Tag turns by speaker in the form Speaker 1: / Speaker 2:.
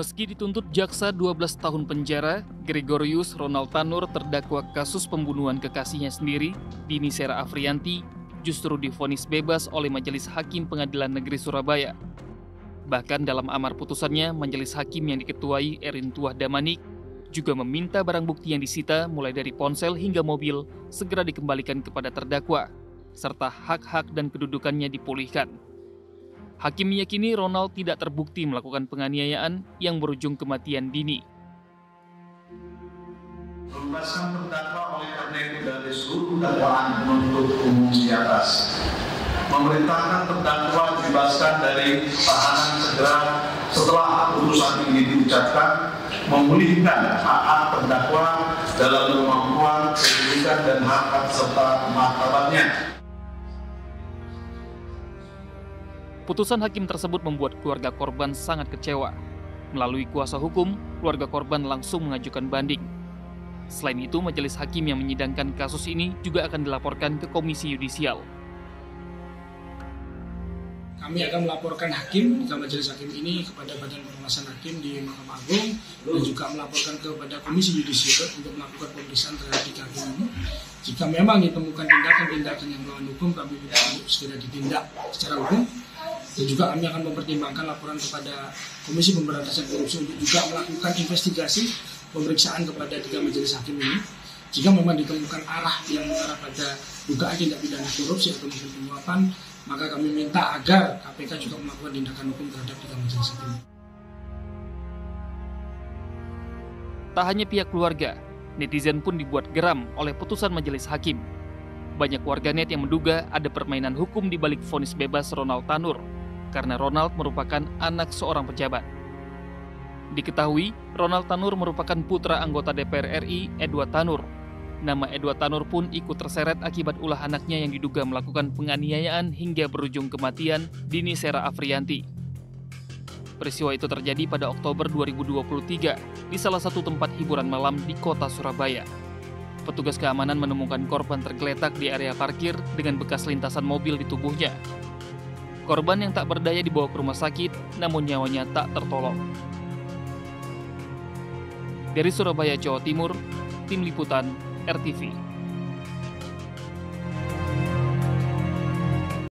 Speaker 1: Meski dituntut jaksa 12 tahun penjara, Gregorius Ronald Tanur terdakwa kasus pembunuhan kekasihnya sendiri, Dini Sera Afriyanti, justru divonis bebas oleh Majelis Hakim Pengadilan Negeri Surabaya. Bahkan dalam amar putusannya, Majelis Hakim yang diketuai Erin Tuah Damanik juga meminta barang bukti yang disita mulai dari ponsel hingga mobil segera dikembalikan kepada terdakwa, serta hak-hak dan kedudukannya dipulihkan. Hakim meyakini Ronald tidak terbukti melakukan penganiayaan yang berujung kematian Dini.
Speaker 2: Membebaskan terdakwa oleh karena itu dari seluruh dakwaan penuntut umum di atas. Memerintahkan terdakwa dibebaskan dari tahanan segera setelah putusan ini diucapkan, memulihkan hak-hak terdakwa dalam kemampuan, kedudukan dan hak-hak serta martabatnya.
Speaker 1: Putusan hakim tersebut membuat keluarga korban sangat kecewa. Melalui kuasa hukum, keluarga korban langsung mengajukan banding. Selain itu, majelis hakim yang menyidangkan kasus ini juga akan dilaporkan ke Komisi Yudisial.
Speaker 3: Kami akan melaporkan hakim ke majelis hakim ini kepada Badan Pengawasan Hakim di Mahkamah Agung dan juga melaporkan kepada Komisi Yudisial untuk melakukan pemeriksaan terhadap tiga hakim ini. Jika memang ditemukan tindakan-tindakan yang melawan hukum, kami minta untuk segera ditindak secara hukum. Dan juga kami akan mempertimbangkan laporan kepada Komisi Pemberantasan Korupsi untuk juga melakukan investigasi pemeriksaan kepada tiga majelis hakim ini. Jika memang ditemukan arah yang mengarah pada dugaan tindak pidana korupsi atau mungkin penyuapan, maka kami minta agar KPK juga melakukan tindakan hukum terhadap tiga majelis hakim.
Speaker 1: Tak hanya pihak keluarga, netizen pun dibuat geram oleh putusan majelis hakim. Banyak warganet yang menduga ada permainan hukum di balik vonis bebas Ronald Tanur, karena Ronald merupakan anak seorang pejabat. Diketahui, Ronald Tanur merupakan putra anggota DPR RI Edward Tanur. Nama Edward Tanur pun ikut terseret akibat ulah anaknya yang diduga melakukan penganiayaan hingga berujung kematian Dini Sera Afriyanti. Peristiwa itu terjadi pada Oktober 2023 di salah satu tempat hiburan malam di kota Surabaya. Petugas keamanan menemukan korban tergeletak di area parkir dengan bekas lintasan mobil di tubuhnya. Korban yang tak berdaya dibawa ke rumah sakit, namun nyawanya tak tertolong. Dari Surabaya, Jawa Timur, Tim Liputan RTV.